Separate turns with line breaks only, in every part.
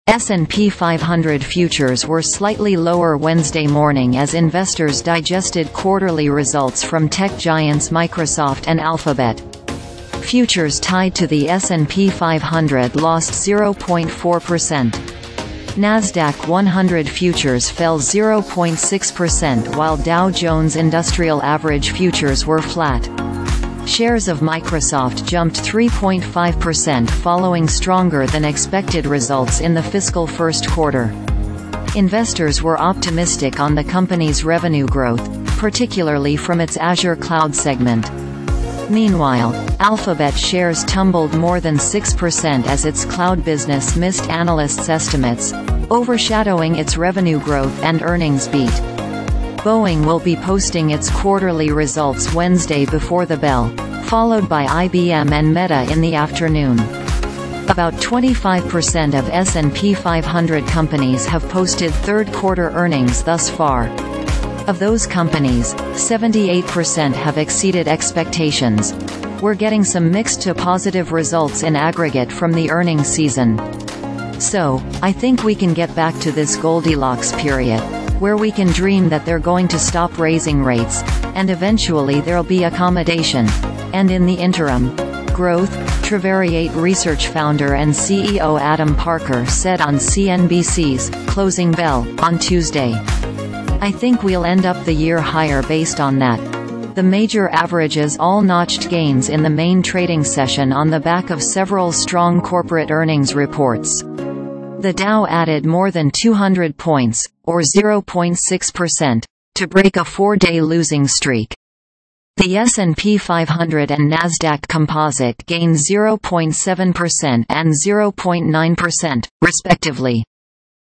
S&P 500 futures were slightly lower Wednesday morning as investors digested quarterly results from tech giants Microsoft and Alphabet. Futures tied to the S&P 500 lost 0.4%. Nasdaq-100 futures fell 0.6% while Dow Jones Industrial Average futures were flat. Shares of Microsoft jumped 3.5% following stronger than expected results in the fiscal first quarter. Investors were optimistic on the company's revenue growth, particularly from its Azure cloud segment. Meanwhile, Alphabet shares tumbled more than 6% as its cloud business missed analysts' estimates, overshadowing its revenue growth and earnings beat. Boeing will be posting its quarterly results Wednesday before the bell, followed by IBM and Meta in the afternoon. About 25% of S&P 500 companies have posted third-quarter earnings thus far. Of those companies, 78% have exceeded expectations. We're getting some mixed to positive results in aggregate from the earnings season. So, I think we can get back to this Goldilocks period, where we can dream that they're going to stop raising rates, and eventually there'll be accommodation. And in the interim, growth, Travariate Research founder and CEO Adam Parker said on CNBC's Closing Bell on Tuesday. I think we'll end up the year higher based on that. The major averages all notched gains in the main trading session on the back of several strong corporate earnings reports. The Dow added more than 200 points, or 0.6%, to break a four-day losing streak. The S&P 500 and Nasdaq Composite gained 0.7% and 0.9%, respectively.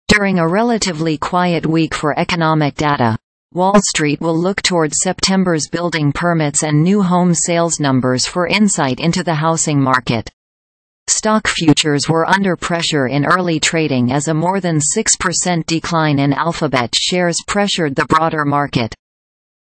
During a relatively quiet week for economic data, Wall Street will look toward September's building permits and new home sales numbers for insight into the housing market. Stock futures were under pressure in early trading as a more than 6% decline in Alphabet shares pressured the broader market.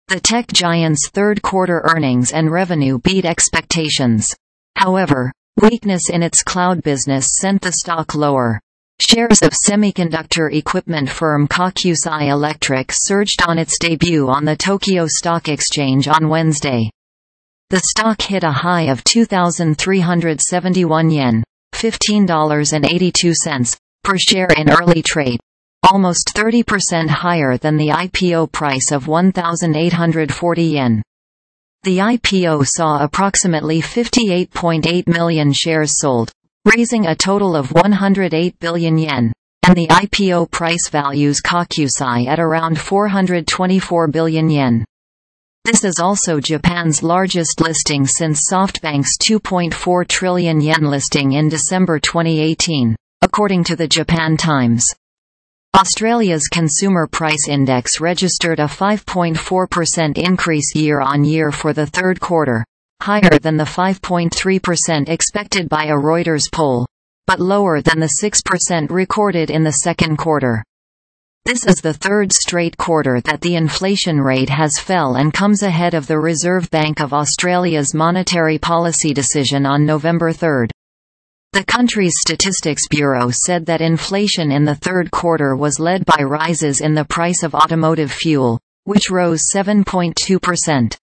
The tech giant's third-quarter earnings and revenue beat expectations. However, weakness in its cloud business sent the stock lower. Shares of semiconductor equipment firm Kokusai Electric surged on its debut on the Tokyo Stock Exchange on Wednesday. The stock hit a high of 2,371 yen, $15.82, per share in early trade, almost 30% higher than the IPO price of 1,840 yen. The IPO saw approximately 58.8 million shares sold, raising a total of 108 billion yen, and the IPO price values Kokusai at around 424 billion yen. This is also Japan's largest listing since SoftBank's 2.4 trillion yen listing in December 2018, according to the Japan Times. Australia's Consumer Price Index registered a 5.4% increase year-on-year for the third quarter, higher than the 5.3% expected by a Reuters poll, but lower than the 6% recorded in the second quarter. This is the third straight quarter that the inflation rate has fell and comes ahead of the Reserve Bank of Australia's monetary policy decision on November 3. The country's Statistics Bureau said that inflation in the third quarter was led by rises in the price of automotive fuel, which rose 7.2%.